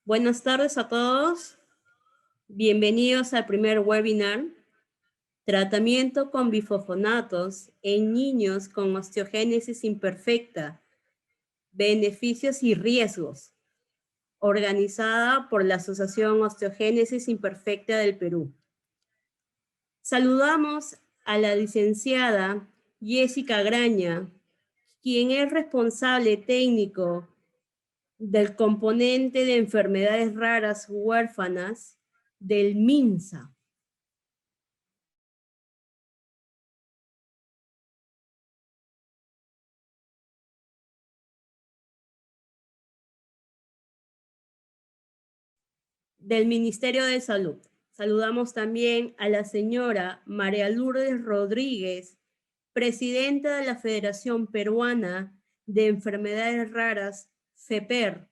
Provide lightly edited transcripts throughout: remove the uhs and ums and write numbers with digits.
Buenas tardes a todos. Bienvenidos al primer webinar, Tratamiento con bifosfonatos en niños con osteogénesis imperfecta, beneficios y riesgos, organizada por la Asociación Osteogénesis Imperfecta del Perú. Saludamos a la licenciada Jessica Graña, quien es responsable técnico del componente de enfermedades raras huérfanas del MINSA. Del Ministerio de Salud. Saludamos también a la señora María Lourdes Rodríguez, presidenta de la Federación Peruana de Enfermedades Raras, FEPER,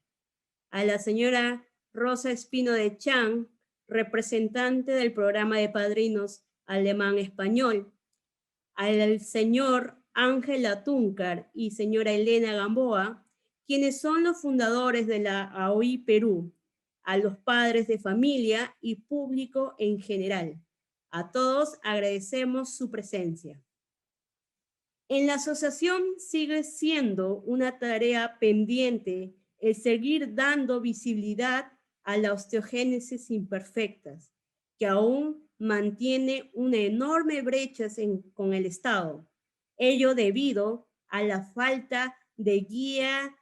a la señora Rosa Espino de Chan, representante del programa de padrinos alemán-español, al señor Ángel Atúncar y señora Elena Gamboa, quienes son los fundadores de la AOI Perú, a los padres de familia y público en general. A todos agradecemos su presencia. En la asociación sigue siendo una tarea pendiente el seguir dando visibilidad a la osteogénesis imperfectas, que aún mantiene una enorme brecha con el Estado. Ello debido a la falta de guía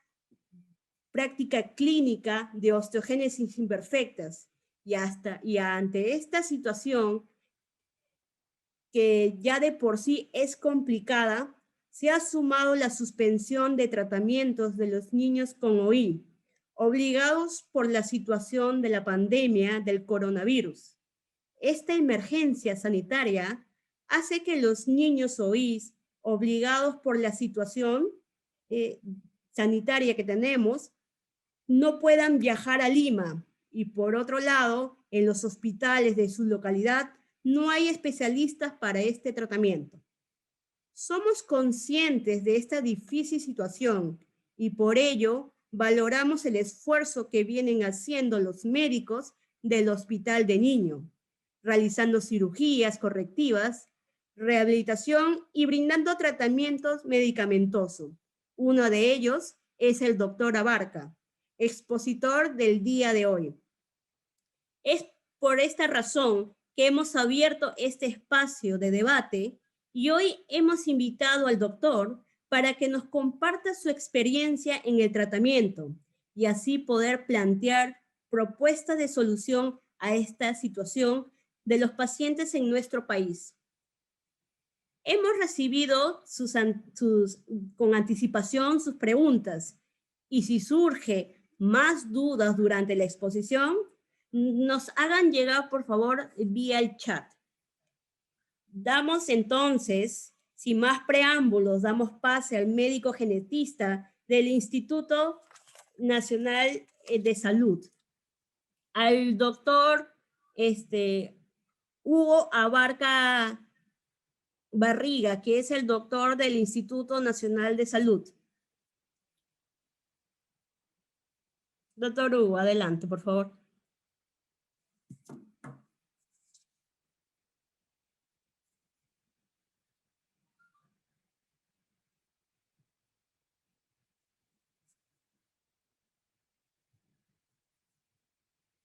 práctica clínica de osteogénesis imperfectas y ante esta situación que ya de por sí es complicada, se ha sumado la suspensión de tratamientos de los niños con OI, obligados por la situación de la pandemia del coronavirus. Esta emergencia sanitaria hace que los niños OI, obligados por la situación sanitaria que tenemos, no puedan viajar a Lima, y por otro lado, en los hospitales de su localidad no hay especialistas para este tratamiento. Somos conscientes de esta difícil situación y por ello valoramos el esfuerzo que vienen haciendo los médicos del Hospital de Niño, realizando cirugías correctivas, rehabilitación y brindando tratamientos medicamentosos. Uno de ellos es el doctor Abarca, expositor del día de hoy. Es por esta razón que hemos abierto este espacio de debate y hoy hemos invitado al doctor para que nos comparta su experiencia en el tratamiento y así poder plantear propuestas de solución a esta situación de los pacientes en nuestro país. Hemos recibido con anticipación sus preguntas y si surge más dudas durante la exposición, nos hagan llegar, por favor, vía el chat. Damos entonces, sin más preámbulos, damos pase al médico genetista del Instituto Nacional de Salud, al doctor Hugo Abarca Barriga, que es el doctor del Instituto Nacional de Salud. Doctor Hugo, adelante, por favor.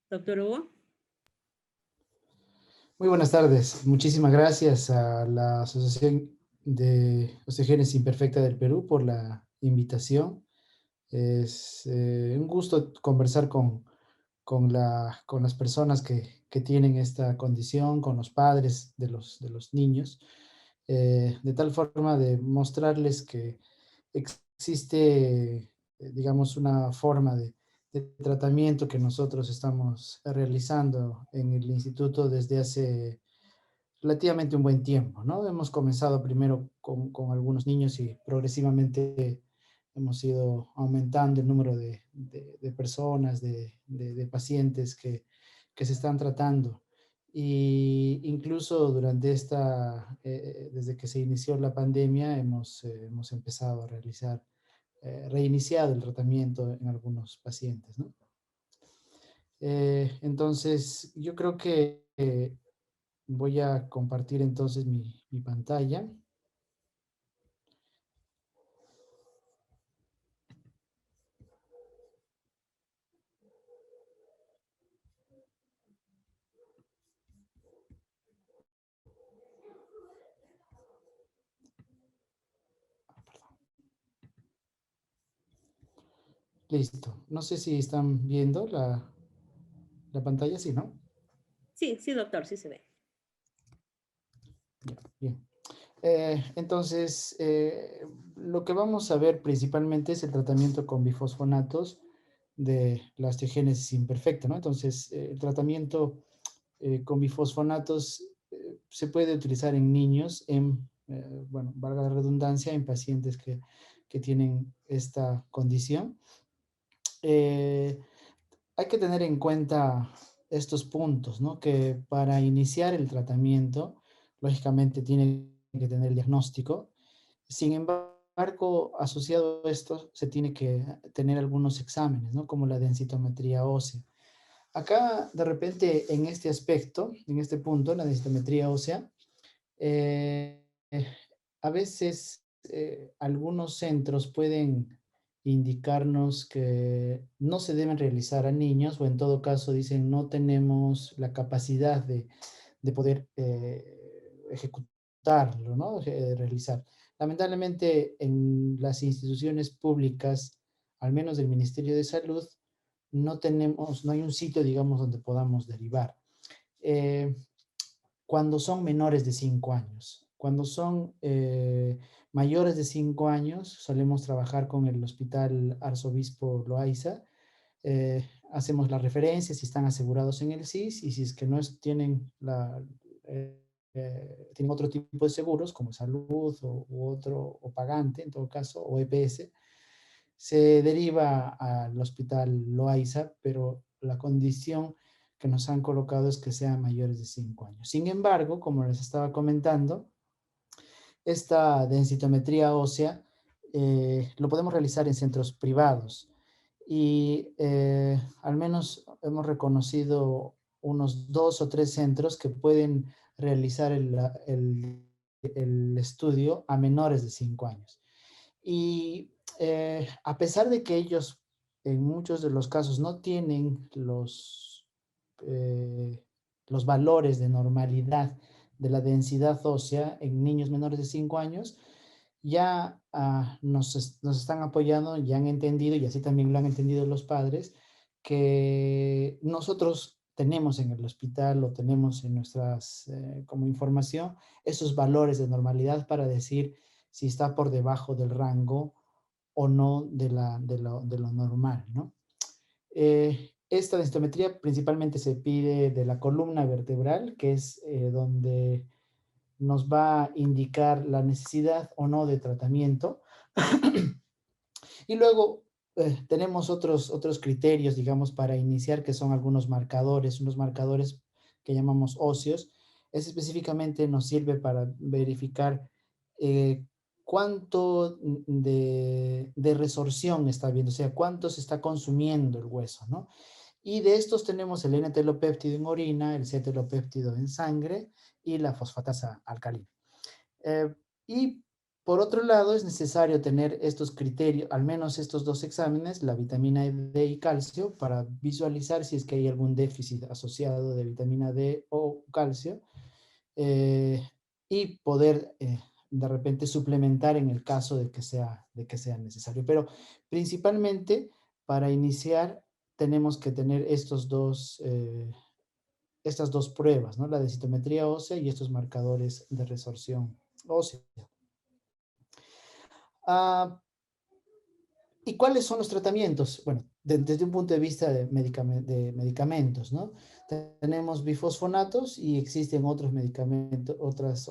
Doctor Hugo. Muy buenas tardes. Muchísimas gracias a la Asociación de Osteogénesis Imperfecta del Perú por la invitación. Es un gusto conversar con las personas que tienen esta condición, con los padres de los niños, de tal forma de mostrarles que existe, digamos, una forma de tratamiento que nosotros estamos realizando en el instituto desde hace relativamente un buen tiempo, ¿no? Hemos comenzado primero con algunos niños y progresivamente hemos ido aumentando el número de personas, de pacientes que se están tratando. Y incluso durante desde que se inició la pandemia, hemos empezado a realizar, reiniciado el tratamiento en algunos pacientes, ¿no? Entonces, yo creo que voy a compartir entonces mi pantalla. Listo. No sé si están viendo la pantalla, sí, ¿no? Sí, sí, doctor, sí se ve. Ya, bien. Entonces, lo que vamos a ver principalmente es el tratamiento con bifosfonatos de la osteogénesis imperfecta, ¿no? Entonces, el tratamiento con bifosfonatos se puede utilizar en niños, bueno, valga la redundancia, en pacientes que tienen esta condición. Eh, Hay que tener en cuenta estos puntos, ¿no? Que para iniciar el tratamiento, lógicamente tiene que tener el diagnóstico. Sin embargo, asociado a esto, se tiene que tener algunos exámenes, ¿no? Como la densitometría ósea. Acá, de repente, en este aspecto, en este punto, la densitometría ósea, eh, a veces algunos centros pueden indicarnos que no se deben realizar a niños o en todo caso dicen no tenemos la capacidad de poder ejecutarlo, ¿no? Realizar. Lamentablemente en las instituciones públicas, al menos del Ministerio de Salud, no hay un sitio, digamos, donde podamos derivar. Eh, Cuando son menores de 5 años. Cuando son mayores de 5 años, solemos trabajar con el Hospital Arzobispo Loaiza. Hacemos las referencias si están asegurados en el SIS y si es que no tienen, eh, tienen otro tipo de seguros como salud u otro, o pagante en todo caso, o EPS, se deriva al Hospital Loaiza, pero la condición que nos han colocado es que sean mayores de 5 años. Sin embargo, como les estaba comentando, esta densitometría ósea lo podemos realizar en centros privados y al menos hemos reconocido unos 2 o 3 centros que pueden realizar el estudio a menores de 5 años. Y a pesar de que ellos en muchos de los casos no tienen eh, los valores de normalidad de la densidad ósea en niños menores de 5 años, ya nos están apoyando, ya han entendido, y así también lo han entendido los padres, que nosotros tenemos en el hospital o tenemos en nuestras, como información, esos valores de normalidad para decir si está por debajo del rango o no de lo normal, ¿no? Esta densitometría principalmente se pide de la columna vertebral, que es donde nos va a indicar la necesidad o no de tratamiento. Y luego tenemos otros criterios, digamos, para iniciar, que son algunos marcadores, unos marcadores que llamamos óseos. Ese específicamente nos sirve para verificar eh, cuánto de resorción está habiendo, o sea, cuánto se está consumiendo el hueso, ¿no? Y de estos tenemos el N-telopéptido en orina, el C-telopéptido en sangre y la fosfatasa alcalina. Eh, y por otro lado, es necesario tener estos criterios, al menos estos 2 exámenes, la vitamina D y calcio, para visualizar si es que hay algún déficit asociado de vitamina D o calcio, eh, y poder de repente suplementar en el caso de que sea necesario. Pero principalmente para iniciar tenemos que tener estas dos pruebas, ¿no? La densitometría ósea y estos marcadores de resorción ósea. Ah, ¿Y cuáles son los tratamientos? Bueno, desde un punto de vista de medicamentos, ¿no? Tenemos bifosfonatos y existen otros medicamentos, otras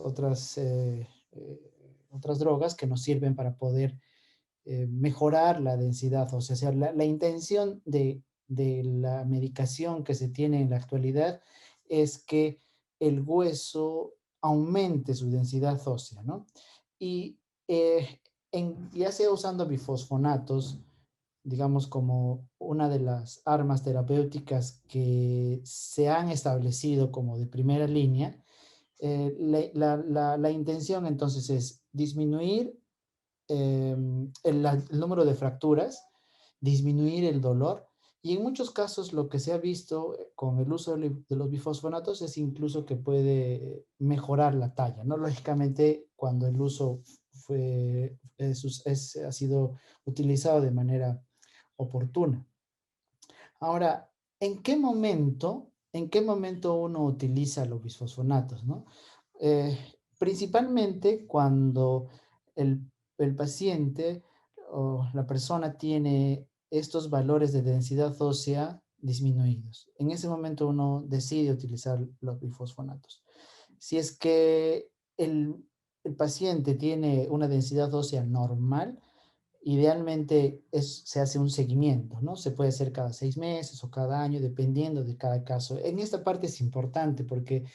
drogas que nos sirven para poder mejorar la densidad ósea. O sea, la intención de la medicación que se tiene en la actualidad es que el hueso aumente su densidad ósea, ¿no? Y ya sea usando bifosfonatos, digamos, como una de las armas terapéuticas que se han establecido como de primera línea, la intención entonces es disminuir el número de fracturas, disminuir el dolor y en muchos casos lo que se ha visto con el uso de los bifosfonatos es incluso que puede mejorar la talla, ¿no? Lógicamente, cuando el uso ha sido utilizado de manera oportuna. Ahora, ¿en qué momento uno utiliza los bisfosfonatos, no? Eh, Principalmente cuando el, el paciente o la persona tiene estos valores de densidad ósea disminuidos. En ese momento uno decide utilizar los bifosfonatos. Si es que el paciente tiene una densidad ósea normal, idealmente se hace un seguimiento, ¿no? Se puede hacer cada 6 meses o cada año, dependiendo de cada caso. En esta parte es importante porque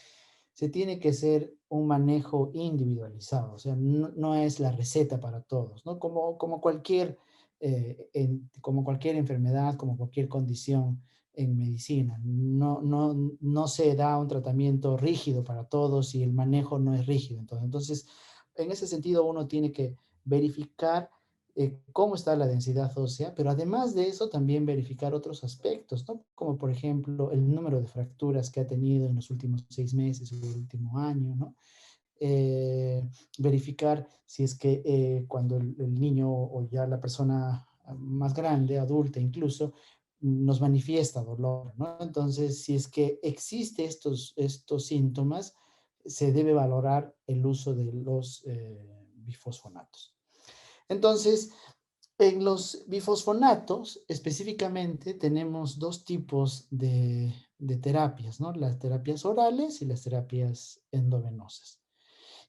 se tiene que hacer un manejo individualizado, o sea, no es la receta para todos, ¿no? Como cualquier enfermedad, como cualquier condición en medicina. No se da un tratamiento rígido para todos y el manejo no es rígido. Entonces, en ese sentido, uno tiene que verificar cómo está la densidad ósea, pero además de eso también verificar otros aspectos, ¿no? Como por ejemplo el número de fracturas que ha tenido en los últimos 6 meses o el último año, ¿no? Verificar si es que cuando el niño o ya la persona más grande, adulta incluso, nos manifiesta dolor, ¿no? Entonces, si es que existe estos síntomas, se debe valorar el uso de los bifosfonatos. Entonces, en los bifosfonatos, específicamente, tenemos dos tipos de terapias, ¿no? Las terapias orales y las terapias endovenosas.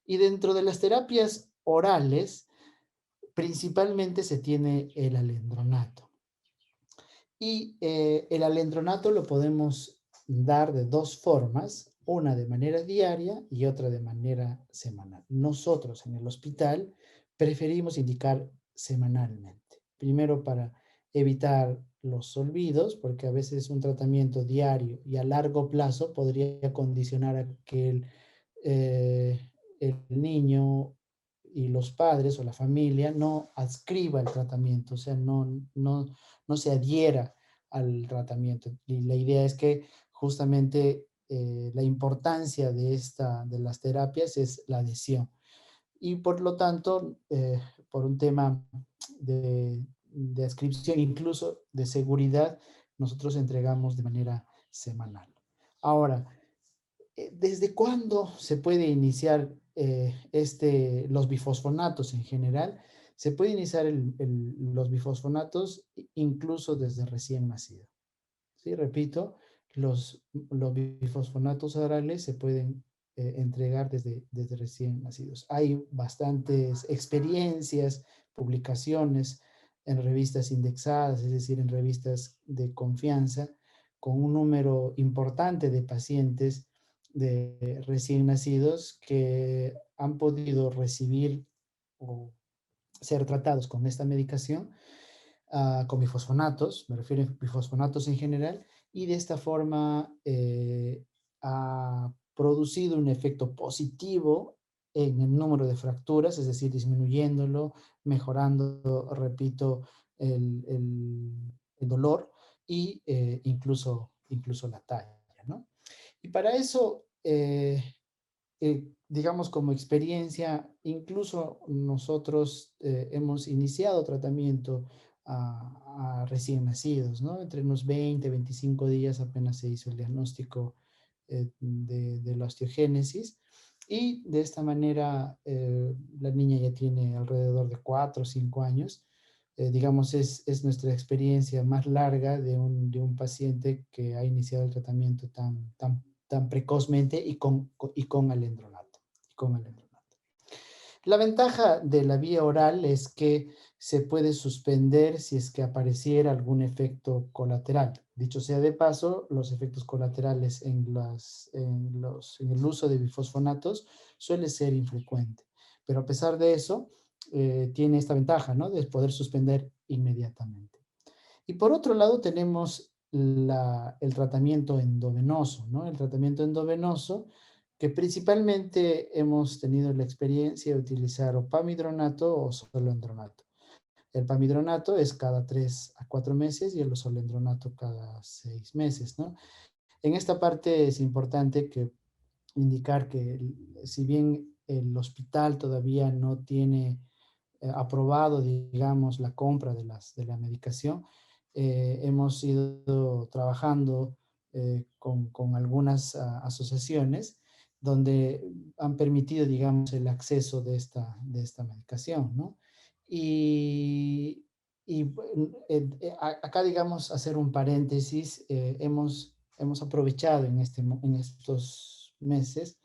Y dentro de las terapias orales, principalmente se tiene el alendronato. Y el alendronato lo podemos dar de dos formas, una de manera diaria y otra de manera semanal. Nosotros en el hospital preferimos indicar semanalmente. Primero para evitar los olvidos, porque a veces un tratamiento diario y a largo plazo podría condicionar a que el niño y los padres o la familia no adscriba el tratamiento, o sea, no se adhiera al tratamiento. Y la idea es que justamente la importancia de las terapias es la adhesión. Y por lo tanto, por un tema de adscripción, incluso de seguridad, nosotros entregamos de manera semanal. Ahora, ¿desde cuándo se puede iniciar los bifosfonatos en general? Se puede iniciar los bifosfonatos incluso desde recién nacido. ¿Sí? Repito, los bifosfonatos orales se pueden entregar desde recién nacidos. Hay bastantes experiencias, publicaciones en revistas indexadas, es decir, en revistas de confianza, con un número importante de pacientes de recién nacidos que han podido recibir o ser tratados con esta medicación, con bifosfonatos, me refiero a bifosfonatos en general, y de esta forma ha producido un efecto positivo en el número de fracturas, es decir, disminuyéndolo, mejorando, repito, el dolor y incluso la talla, ¿no? Y para eso, digamos, como experiencia, incluso nosotros hemos iniciado tratamiento a recién nacidos, ¿no? Entre unos 20, 25 días apenas se hizo el diagnóstico de la osteogénesis y de esta manera la niña ya tiene alrededor de 4 o 5 años. Digamos, es nuestra experiencia más larga de un paciente que ha iniciado el tratamiento tan precozmente y con alendronato. La ventaja de la vía oral es que se puede suspender si es que apareciera algún efecto colateral. Dicho sea de paso, los efectos colaterales en el uso de bifosfonatos suele ser infrecuente. Pero a pesar de eso, tiene esta ventaja, ¿no? De poder suspender inmediatamente. Y por otro lado tenemos el tratamiento endovenoso, ¿no? El tratamiento endovenoso, que principalmente hemos tenido la experiencia de utilizar o pamidronato o solendronato. El pamidronato es cada 3 a 4 meses y el solendronato cada 6 meses, ¿no? En esta parte es importante que indicar que si bien el hospital todavía no tiene aprobado, digamos, la compra de la medicación, hemos ido trabajando con algunas asociaciones donde han permitido, digamos, el acceso de esta medicación, ¿no? Y, acá, digamos, hacer un paréntesis, hemos aprovechado en estos meses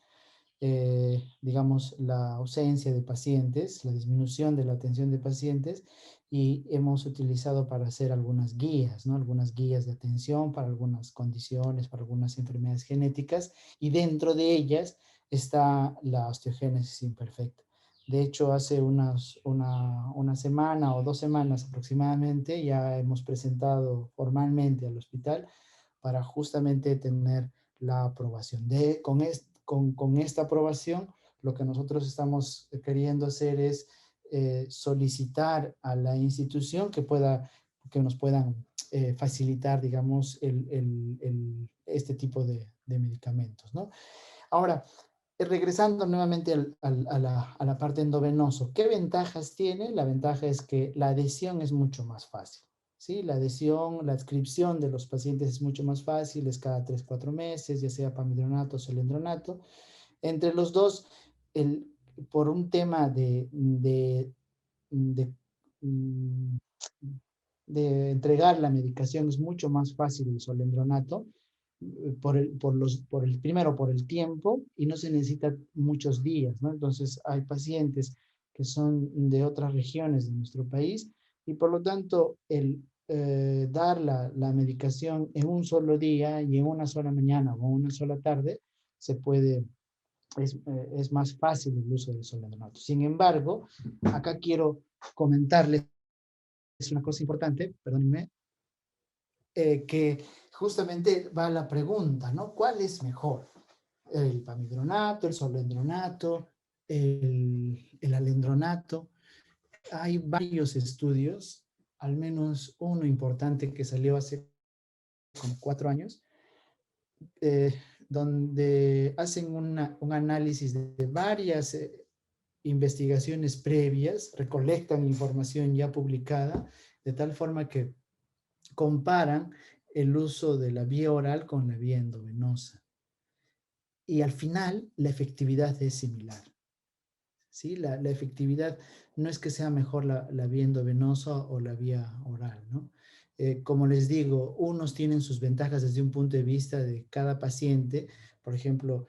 digamos, la ausencia de pacientes, la disminución de la atención de pacientes y hemos utilizado para hacer algunas guías, ¿no? Algunas guías de atención para algunas condiciones, para algunas enfermedades genéticas y dentro de ellas está la osteogénesis imperfecta. De hecho, hace una semana o 2 semanas aproximadamente ya hemos presentado formalmente al hospital para justamente tener la aprobación. Con esta aprobación, lo que nosotros estamos queriendo hacer es solicitar a la institución que nos puedan facilitar, digamos, este tipo de medicamentos, ¿no? Ahora, regresando nuevamente a la parte endovenoso, ¿qué ventajas tiene? La ventaja es que la adhesión es mucho más fácil. ¿Sí? La adhesión, la adscripción de los pacientes es mucho más fácil, es cada 3, 4 meses, ya sea pamidronato o solendronato. Entre los dos, por un tema de, mm, de entregar la medicación es mucho más fácil el solendronato, primero por el tiempo y no se necesita muchos días, ¿no? Entonces hay pacientes que son de otras regiones de nuestro país y por lo tanto el dar la medicación en un solo día y en una sola mañana o una sola tarde es más fácil el uso del solendronato. Sin embargo, acá quiero comentarles una cosa importante, perdónenme, que justamente va la pregunta, ¿no? ¿Cuál es mejor? ¿El pamidronato, el solendronato, el alendronato? Hay varios estudios, al menos uno importante que salió hace como 4 años, eh, donde hacen un análisis de varias investigaciones previas, recolectan información ya publicada, de tal forma que comparan el uso de la vía oral con la vía endovenosa. Y al final, la efectividad es similar. ¿Sí? La efectividad no es que sea mejor la vía endovenosa o la vía oral, ¿no? Como les digo, unos tienen sus ventajas desde un punto de vista de cada paciente. Por ejemplo,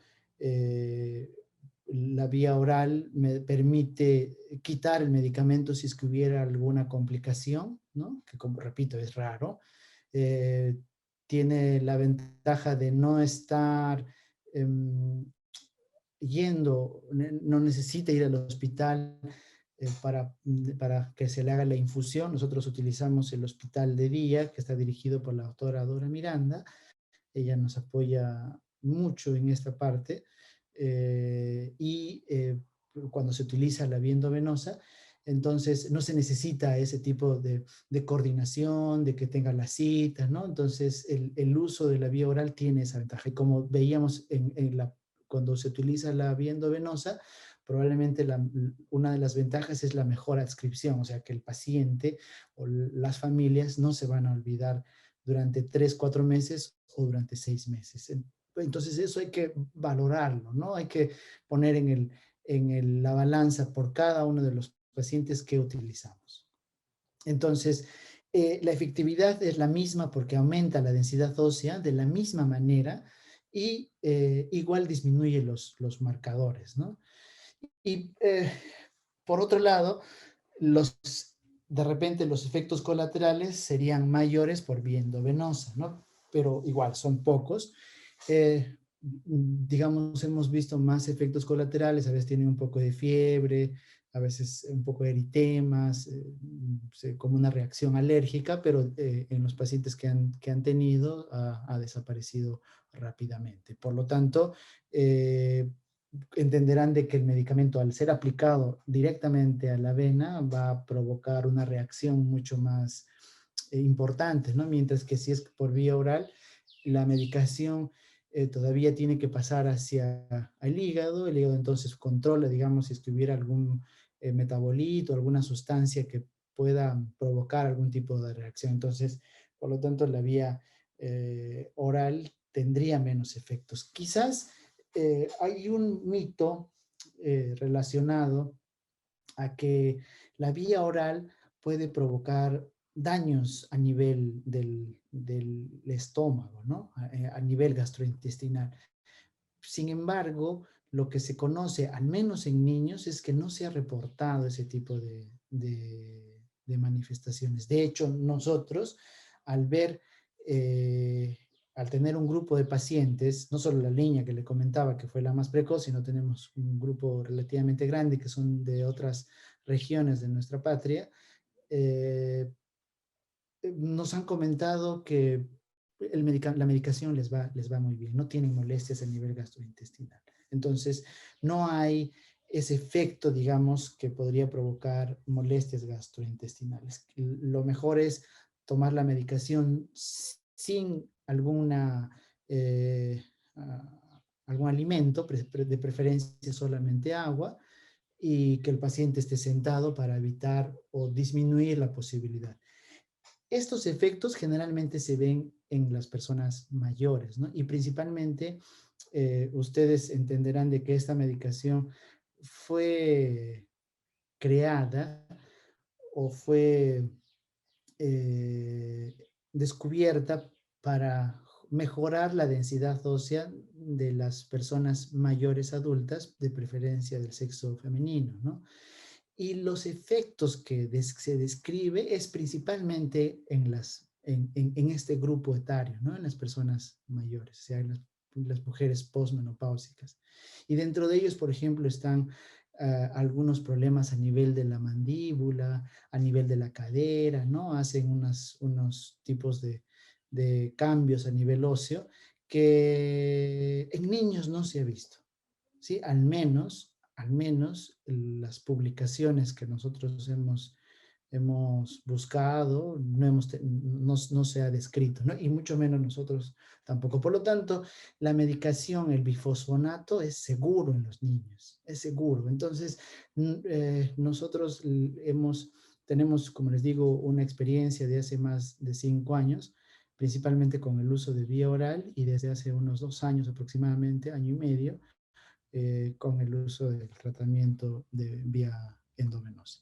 la vía oral me permite quitar el medicamento si es que hubiera alguna complicación, ¿no? Que como repito, es raro. Eh, Tiene la ventaja de no estar yendo, no necesita ir al hospital para que se le haga la infusión. Nosotros utilizamos el hospital de día, que está dirigido por la doctora Dora Miranda. Ella nos apoya mucho en esta parte. Cuando se utiliza la vía endovenosa, entonces no se necesita ese tipo de coordinación, de que tenga las citas, ¿no? Entonces el uso de la vía oral tiene esa ventaja. Y como veíamos cuando se utiliza la vía endovenosa, probablemente una de las ventajas es la mejor adscripción, o sea que el paciente o las familias no se van a olvidar durante 3, 4 meses o durante 6 meses. Entonces eso hay que valorarlo, ¿no? Hay que poner la balanza por cada uno de los pacientes que utilizamos. Entonces, la efectividad es la misma porque aumenta la densidad ósea de la misma manera y igual disminuye los marcadores, ¿no? Y por otro lado, de repente los efectos colaterales serían mayores por vía endovenosa, ¿no? Pero igual son pocos. Digamos, hemos visto más efectos colaterales, a veces tienen un poco de fiebre, a veces un poco de eritemas, como una reacción alérgica, pero en los pacientes que han tenido ha desaparecido rápidamente. Por lo tanto, entenderán de que el medicamento, al ser aplicado directamente a la vena, va a provocar una reacción mucho más importante, ¿no? Mientras que si es por vía oral, la medicación todavía tiene que pasar hacia el hígado entonces controla, digamos, si estuviera algún metabolito, alguna sustancia que pueda provocar algún tipo de reacción. Entonces, por lo tanto, la vía oral tendría menos efectos. Quizás hay un mito relacionado a que la vía oral puede provocar daños a nivel del estómago, ¿no? A nivel gastrointestinal. Sin embargo, lo que se conoce, al menos en niños, es que no se ha reportado ese tipo de manifestaciones. De hecho, nosotros, al ver, al tener un grupo de pacientes, no solo la niña que le comentaba que fue la más precoz, sino tenemos un grupo relativamente grande que son de otras regiones de nuestra patria, eh, nos han comentado que la medicación les va muy bien, no tienen molestias a nivel gastrointestinal. Entonces, no hay ese efecto, digamos, que podría provocar molestias gastrointestinales. Lo mejor es tomar la medicación sin alguna, algún alimento, de preferencia solamente agua, y que el paciente esté sentado para evitar o disminuir la posibilidad. Estos efectos generalmente se ven en las personas mayores, ¿no? Y principalmente ustedes entenderán de que esta medicación fue creada o fue eh, descubierta para mejorar la densidad ósea de las personas mayores adultas, de preferencia del sexo femenino, ¿no? Y los efectos que se describe es principalmente en este grupo etario, ¿no? En las personas mayores, o sea, en las mujeres posmenopáusicas. Y dentro de ellos, por ejemplo, están algunos problemas a nivel de la mandíbula, a nivel de la cadera, ¿no? Hacen unos tipos de cambios a nivel óseo que en niños no se ha visto, ¿sí? Al menos las publicaciones que nosotros hemos buscado, no se ha descrito, ¿no? Y mucho menos nosotros tampoco. Por lo tanto, la medicación, el bifosfonato, es seguro en los niños, es seguro. Entonces, nosotros tenemos, como les digo, una experiencia de hace más de 5 años, principalmente con el uso de vía oral y desde hace unos 2 años aproximadamente, año y medio, con el uso del tratamiento de vía endovenosa.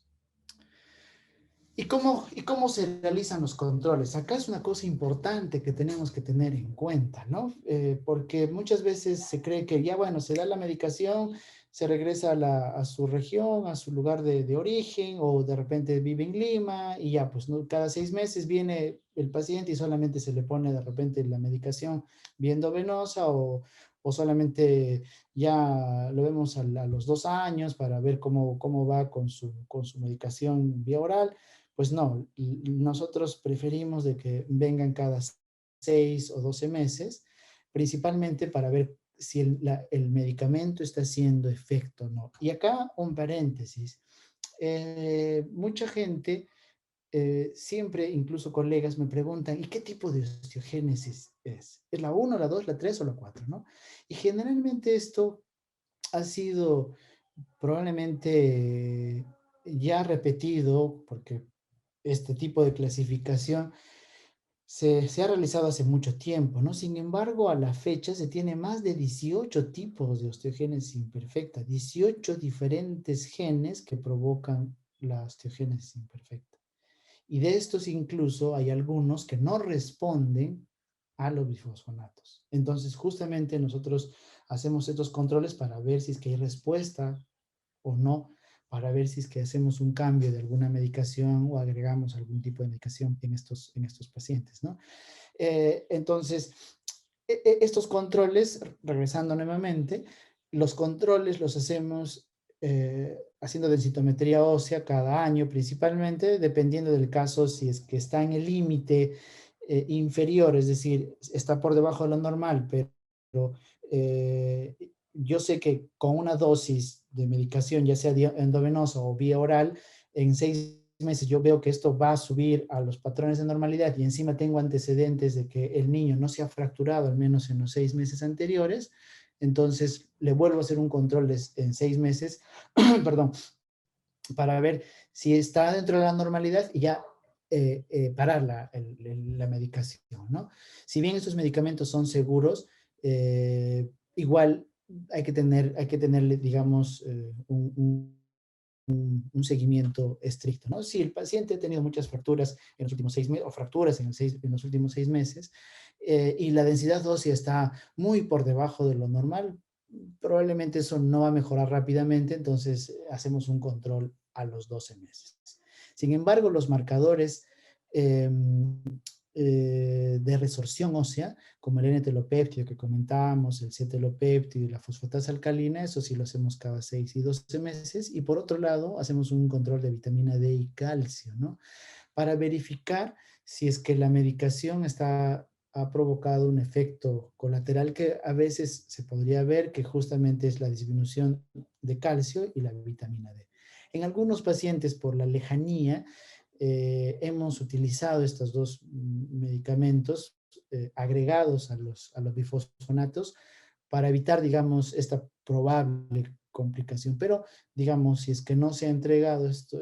¿Y cómo se realizan los controles? Acá es una cosa importante que tenemos que tener en cuenta, ¿no? Porque muchas veces se cree que ya, bueno, se da la medicación, se regresa a su región, a su lugar de origen, o de repente vive en Lima, y ya, pues, ¿no? Cada 6 meses viene el paciente y solamente se le pone de repente la medicación vía endovenosa, o solamente ya lo vemos a los 2 años para ver cómo va con su medicación vía oral. Pues no, nosotros preferimos de que vengan cada 6 o 12 meses, principalmente para ver si el medicamento está haciendo efecto o no. Y acá un paréntesis. Mucha gente, siempre, incluso colegas, me preguntan, ¿y qué tipo de osteogénesis es? ¿Es la 1, la 2, la 3 o la 4, no? Y generalmente esto ha sido probablemente ya repetido, porque este tipo de clasificación se ha realizado hace mucho tiempo, ¿no? Sin embargo, a la fecha se tiene más de 18 tipos de osteogénesis imperfecta, 18 diferentes genes que provocan la osteogénesis imperfecta. Y de estos incluso hay algunos que no responden a los bifosfonatos. Entonces, justamente nosotros hacemos estos controles para ver si es que hay respuesta o no, para ver si es que hacemos un cambio de alguna medicación o agregamos algún tipo de medicación en estos pacientes, ¿no? Entonces, estos controles, regresando nuevamente, los controles los hacemos haciendo densitometría ósea cada año principalmente, dependiendo del caso, si es que está en el límite inferior, es decir, está por debajo de lo normal, pero yo sé que con una dosis de medicación, ya sea endovenosa o vía oral, en 6 meses yo veo que esto va a subir a los patrones de normalidad y encima tengo antecedentes de que el niño no se ha fracturado, al menos en los 6 meses anteriores, entonces le vuelvo a hacer un control en 6 meses, perdón, para ver si está dentro de la normalidad y ya parar la medicación, ¿no? Si bien estos medicamentos son seguros, igual hay que tenerle, digamos, un seguimiento estricto, ¿no? Si el paciente ha tenido muchas fracturas en los últimos 6 meses, o fracturas en los últimos 6 meses, y la densidad ósea está muy por debajo de lo normal, probablemente eso no va a mejorar rápidamente, entonces hacemos un control a los 12 meses. Sin embargo, los marcadores eh, de resorción ósea, como el N-telopéptido que comentábamos, el C-telopéptido y la fosfatasa alcalina, eso sí lo hacemos cada 6 y 12 meses. Y por otro lado, hacemos un control de vitamina D y calcio, ¿no? Para verificar si es que la medicación ha provocado un efecto colateral que a veces se podría ver, que justamente es la disminución de calcio y la vitamina D. En algunos pacientes, por la lejanía, hemos utilizado estos dos medicamentos agregados a los bifosfonatos para evitar, digamos, esta probable complicación. Pero, digamos, si es que no se ha entregado esto,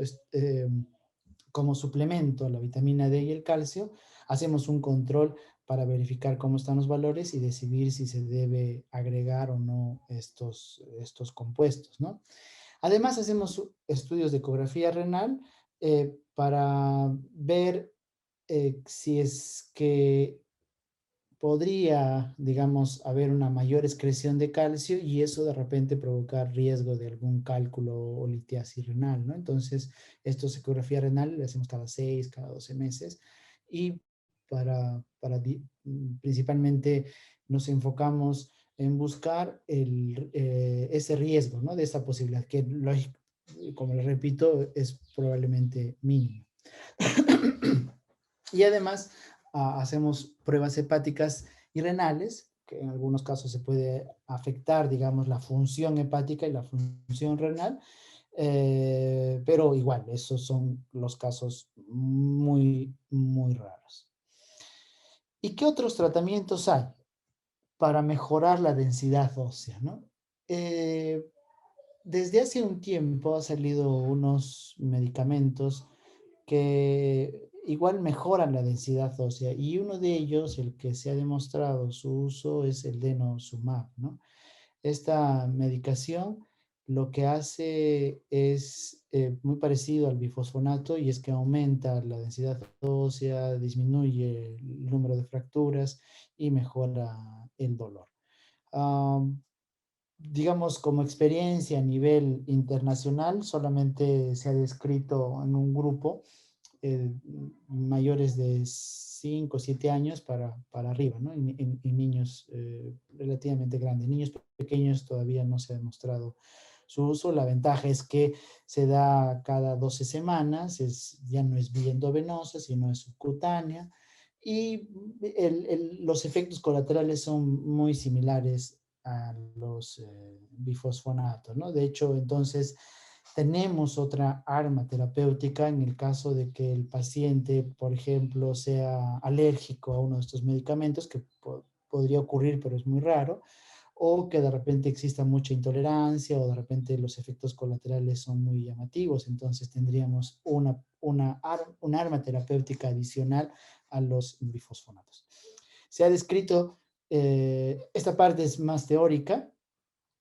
como suplemento a la vitamina D y el calcio, hacemos un control para verificar cómo están los valores y decidir si se debe agregar o no estos compuestos, ¿no? Además, hacemos estudios de ecografía renal para ver si es que podría, digamos, haber una mayor excreción de calcio y eso de repente provocar riesgo de algún cálculo o litiasis renal, ¿no? Entonces, esto es ecografía renal, le hacemos cada 6, cada 12 meses y principalmente nos enfocamos en buscar ese riesgo, ¿no? De esta posibilidad, que como le repito, es probablemente mínimo. Y además hacemos pruebas hepáticas y renales, que en algunos casos se puede afectar, digamos, la función hepática y la función renal, pero igual, esos son los casos muy, muy raros. ¿Y qué otros tratamientos hay para mejorar la densidad ósea, ¿no? Desde hace un tiempo han salido unos medicamentos que igual mejoran la densidad ósea y uno de ellos, el que se ha demostrado su uso, es el denosumab, ¿no? Esta medicación lo que hace es muy parecido al bifosfonato y es que aumenta la densidad ósea, disminuye el número de fracturas y mejora el dolor. Um, digamos, como experiencia a nivel internacional, solamente se ha descrito en un grupo mayores de 5 o 7 años para arriba, ¿no? En niños relativamente grandes. Niños pequeños todavía no se ha demostrado su uso. La ventaja es que se da cada 12 semanas, ya no es vía endovenosa, sino es subcutánea. Y los efectos colaterales son muy similares a los bifosfonatos, ¿no? De hecho, entonces, tenemos otra arma terapéutica en el caso de que el paciente, por ejemplo, sea alérgico a uno de estos medicamentos, que podría ocurrir, pero es muy raro, o que de repente exista mucha intolerancia, o de repente los efectos colaterales son muy llamativos. Entonces tendríamos un arma terapéutica adicional a los bifosfonatos. Se ha descrito, esta parte es más teórica,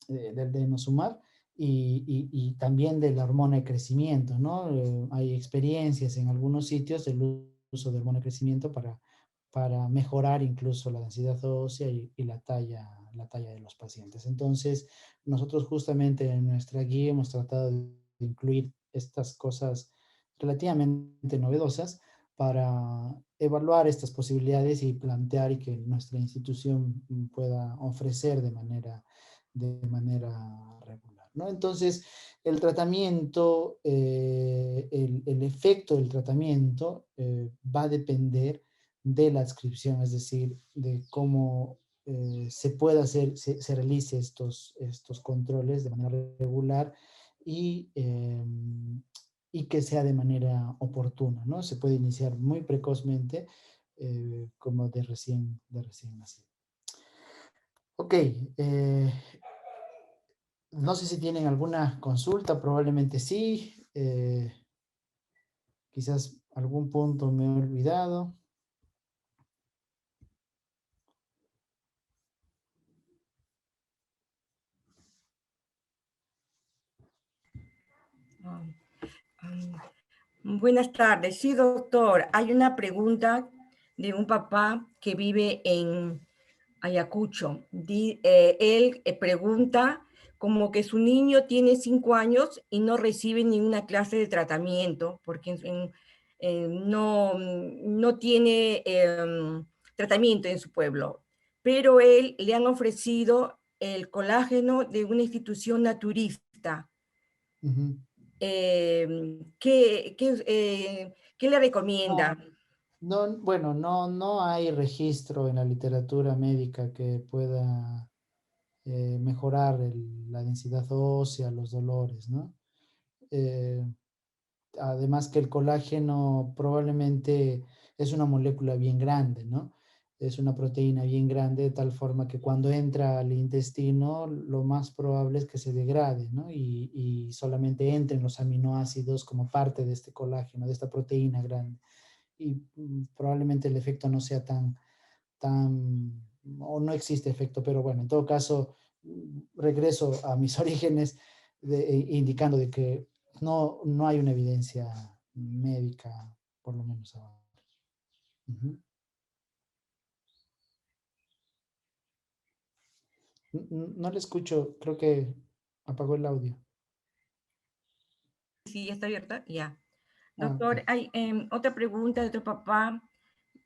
del denosumab, y también de la hormona de crecimiento, ¿no? Hay experiencias en algunos sitios del uso de hormona de crecimiento para mejorar incluso la densidad ósea y la talla de los pacientes. Entonces, nosotros justamente en nuestra guía hemos tratado de incluir estas cosas relativamente novedosas para evaluar estas posibilidades y plantear y que nuestra institución pueda ofrecer de manera regular. ¿no? Entonces, el tratamiento, el efecto del tratamiento va a depender de la adscripción, es decir, de cómo se pueda hacer, se realice estos controles de manera regular y, y que sea de manera oportuna, ¿no? Se puede iniciar muy precozmente como de recién nacido. Ok, no sé si tienen alguna consulta, probablemente sí. Quizás algún punto me he olvidado. Ah, Buenas tardes. Sí, doctor. Hay una pregunta de un papá que vive en Ayacucho. Él pregunta como que su niño tiene 5 años y no recibe ninguna clase de tratamiento porque no tiene tratamiento en su pueblo. Pero él le han ofrecido el colágeno de una institución naturista. Ujú. ¿Qué le recomienda? No, no, bueno, no hay registro en la literatura médica que pueda mejorar la densidad ósea, los dolores, ¿no? Eh, Además que el colágeno probablemente es una molécula bien grande, ¿no? Es una proteína bien grande de tal forma que cuando entra al intestino lo más probable es que se degrade, ¿no? Y solamente entren los aminoácidos como parte de este colágeno, de esta proteína grande. Y probablemente el efecto no sea o no existe efecto, pero bueno, en todo caso, regreso a mis orígenes indicando de que no hay una evidencia médica, por lo menos ahora. Ujú. No le escucho, creo que apagó el audio. Sí, ya está abierta, ya. Ah, ok. Doctor, hay otra pregunta de otro papá.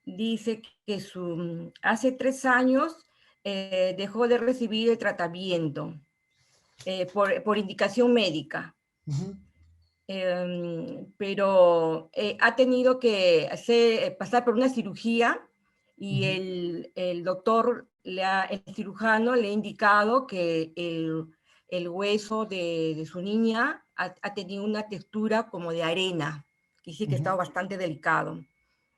Dice que hace 3 años dejó de recibir el tratamiento por indicación médica. Ujú, Pero ha tenido que pasar por una cirugía y ujú, el doctor, el cirujano le ha indicado que el hueso de su niña ha tenido una textura como de arena, que dice que estaba ujú, bastante delicado.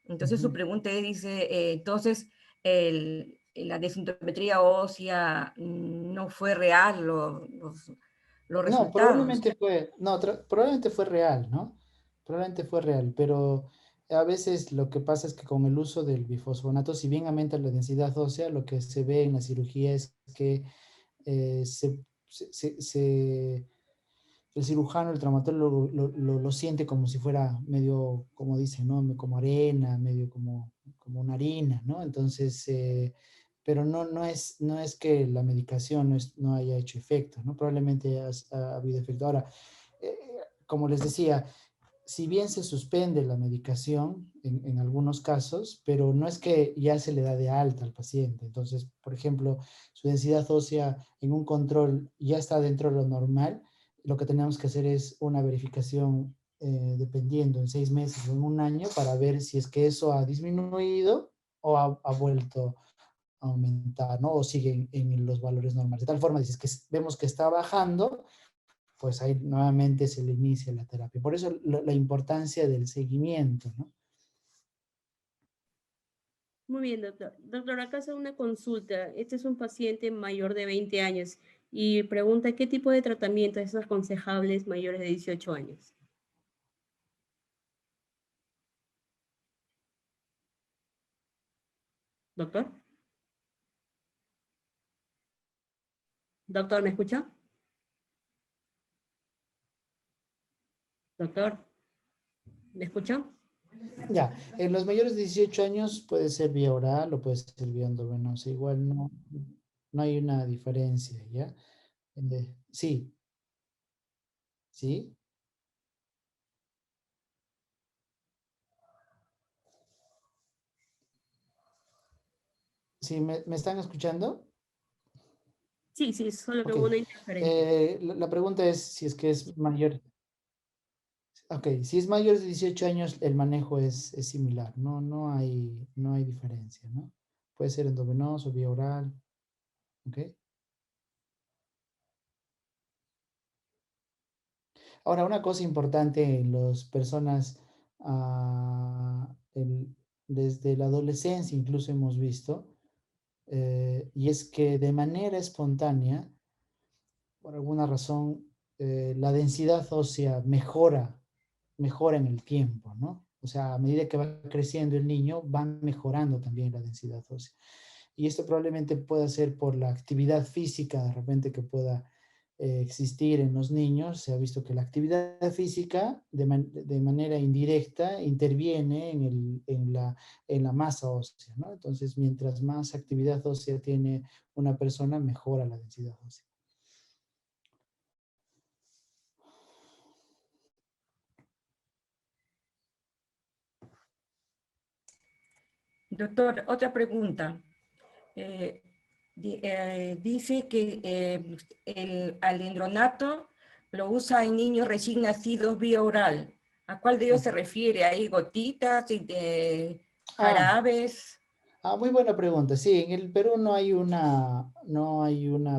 Entonces su ujú. pregunta dice, entonces la densitometría ósea no fue real, los No, resultados. probablemente fue real, ¿no? Probablemente fue real, pero a veces lo que pasa es que con el uso del bifosfonato, si bien aumenta la densidad ósea, lo que se ve en la cirugía es que eh, se, el cirujano, el traumatólogo lo siente como si fuera medio, como dicen, ¿no? Como arena, medio como una harina, ¿no? Entonces, pero no es que la medicación no haya hecho efecto, ¿no? Probablemente ha habido efecto. Ahora, eh, como les decía, si bien se suspende la medicación en algunos casos, pero no es que ya se le da de alta al paciente. Entonces, por ejemplo, su densidad ósea en un control ya está dentro de lo normal, lo que tenemos que hacer es una verificación dependiendo en 6 meses o en un año para ver si es que eso ha disminuido o ha vuelto a aumentar, ¿no? O sigue en los valores normales. De tal forma, si es que vemos que está bajando, pues ahí nuevamente se le inicia la terapia. Por eso la importancia del seguimiento, ¿no? Muy bien, doctor. Doctor, acá hace una consulta. Este es un paciente mayor de 20 años y pregunta qué tipo de tratamiento es aconsejable mayores de 18 años. Doctor, doctor, ¿me escucha? Doctor, ¿me escucha? Ya, en los mayores de 18 años puede ser vía oral o puede ser vía endovenosa. Igual no hay una diferencia, ¿ya? Sí, sí, sí, ¿me están escuchando? Sí, sí, solo que Ok. hubo una interferencia. La pregunta es si es que es mayor. Ok, si es mayor de 18 años, el manejo es similar, no hay diferencia, ¿no? Puede ser endovenoso, vía oral, ¿ok? Ahora, una cosa importante en las personas ah, desde la adolescencia incluso hemos visto, y es que de manera espontánea, por alguna razón, la densidad ósea mejora en el tiempo, ¿no? O sea, a medida que va creciendo el niño, va mejorando también la densidad ósea. Y esto probablemente pueda ser por la actividad física de repente que pueda existir en los niños. Se ha visto que la actividad física de manera indirecta interviene en la masa ósea, ¿no? Entonces, mientras más actividad ósea tiene una persona, mejora la densidad ósea. Doctor, otra pregunta. Dice que el alendronato lo usa en niños recién nacidos vía oral. ¿A cuál de ellos se refiere? ¿Hay gotitas y de Ah, jarabes? muy buena pregunta. Sí, en el Perú no hay una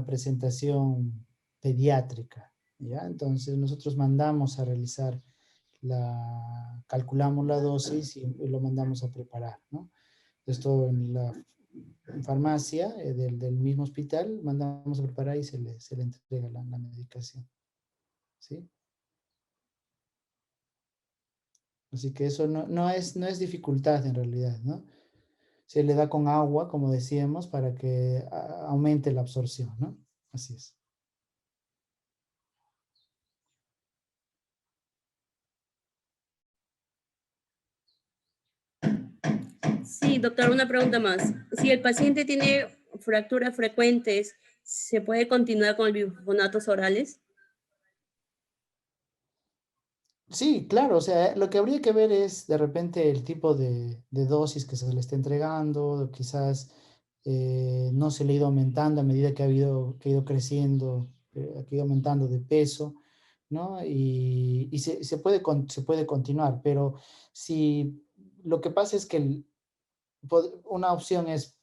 presentación pediátrica, ¿ya? Entonces nosotros mandamos a realizar calculamos la dosis y lo mandamos a preparar, ¿no? Esto en la farmacia del mismo hospital, mandamos a preparar y se le entrega la medicación, ¿sí? Así que eso no es dificultad en realidad, ¿no? Se le da con agua, como decíamos, para que aumente la absorción, ¿no? Así es. Sí, doctor, una pregunta más. Si el paciente tiene fracturas frecuentes, ¿se puede continuar con el bifonatos orales? Sí, claro, o sea, lo que habría que ver es de repente el tipo de dosis que se le está entregando, quizás no se le ha ido aumentando a medida que ha ido creciendo, que ha ido aumentando de peso, ¿no? Y se puede continuar, pero si lo que pasa es que una opción es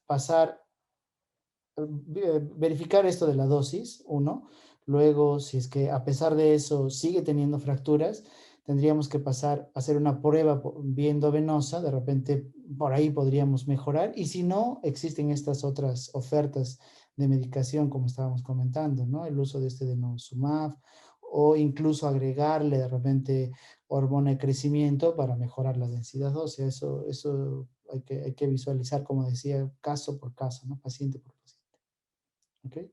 verificar esto de la dosis, uno. Luego, si es que a pesar de eso sigue teniendo fracturas, tendríamos que pasar a hacer una prueba vía endovenosa, de repente por ahí podríamos mejorar. Y si no, existen estas otras ofertas de medicación, como estábamos comentando, ¿no? El uso de este denosumab o incluso agregarle de repente hormona de crecimiento para mejorar la densidad ósea. Eso hay que visualizar, como decía, caso por caso, ¿no? Paciente por paciente. ¿Ok?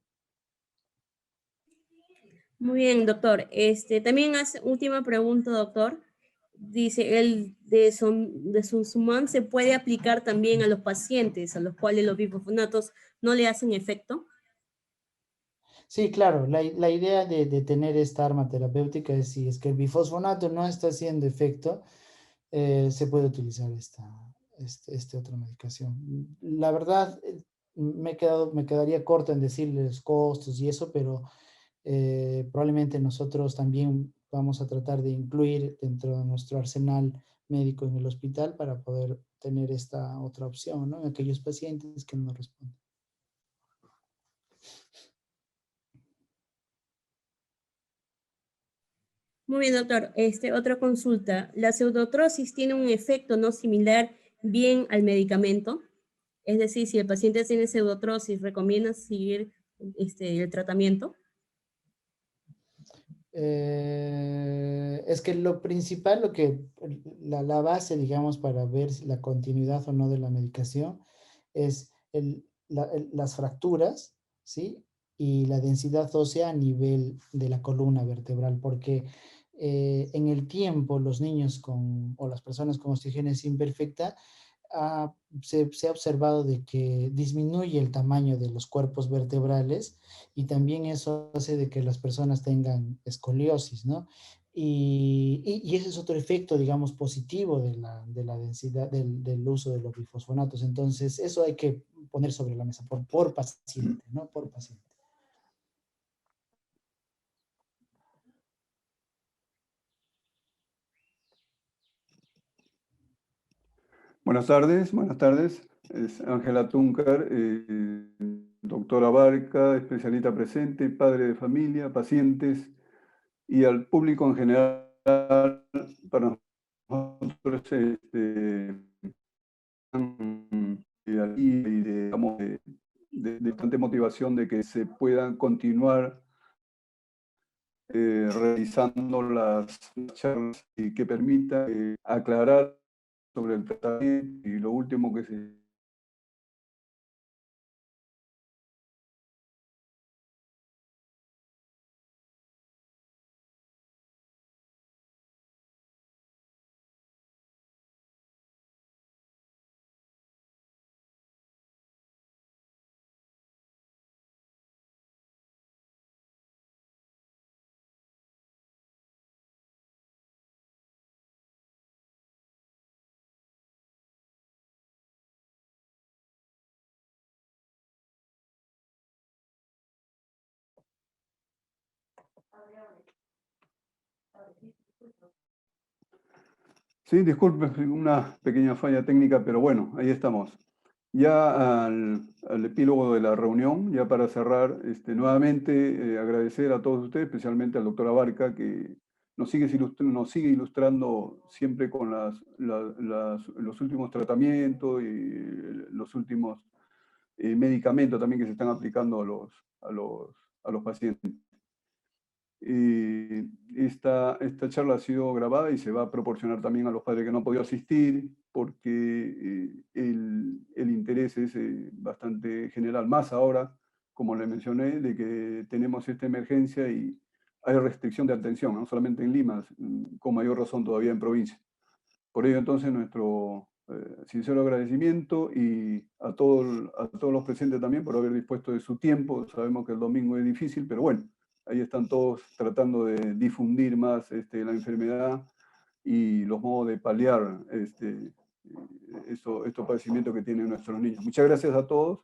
Muy bien, doctor. También hace última pregunta, doctor. Dice, ¿el de Sumsuman se puede aplicar también a los pacientes a los cuales los bifonatos no le hacen efecto? Sí, claro, la idea de tener esta arma terapéutica es si es que el bifosfonato no está haciendo efecto, se puede utilizar esta otra medicación. La verdad, me quedaría corto en decirles costos y eso, pero probablemente nosotros también vamos a tratar de incluir dentro de nuestro arsenal médico en el hospital para poder tener esta otra opción, ¿no? En aquellos pacientes que no responden. Muy bien, doctor. Otra consulta. ¿La pseudotrosis tiene un efecto no similar bien al medicamento? Es decir, si el paciente tiene pseudotrosis, ¿recomienda seguir el tratamiento? Es que lo principal, la base, digamos, para ver la continuidad o no de la medicación es las fracturas, ¿sí? Y la densidad ósea a nivel de la columna vertebral, porque en el tiempo los niños o las personas con osteogénesis imperfecta se ha observado de que disminuye el tamaño de los cuerpos vertebrales y también eso hace de que las personas tengan escoliosis, ¿no? Y ese es otro efecto, digamos, positivo de la densidad del uso de los bifosfonatos. Entonces, eso hay que poner sobre la mesa por paciente, ¿no? Por paciente. Buenas tardes, buenas tardes. Es Ángela Tuncar, doctora Barca, especialista presente, padre de familia, pacientes y al público en general. Para nosotros, y digamos, de bastante motivación de que se puedan continuar realizando las charlas y que permita aclarar sobre el tratamiento y lo último que se... Sí, disculpe, una pequeña falla técnica, pero bueno, ahí estamos. Ya al epílogo de la reunión, ya para cerrar, nuevamente agradecer a todos ustedes, especialmente al doctor Abarca, que nos sigue ilustrando siempre con los últimos tratamientos y los últimos medicamentos también que se están aplicando a los pacientes. Esta charla ha sido grabada y se va a proporcionar también a los padres que no han podido asistir, porque el interés es bastante general, más ahora, como le mencioné, de que tenemos esta emergencia y hay restricción de atención, no solamente en Lima, con mayor razón todavía en provincia. Por ello, entonces, nuestro sincero agradecimiento y a todos los presentes también por haber dispuesto de su tiempo. Sabemos que el domingo es difícil, pero bueno, ahí están todos tratando de difundir más la enfermedad y los modos de paliar estos padecimientos que tienen nuestros niños. Muchas gracias a todos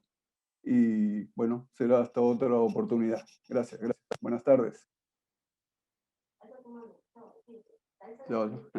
y bueno, será hasta otra oportunidad. Gracias, gracias. Buenas tardes. Chao.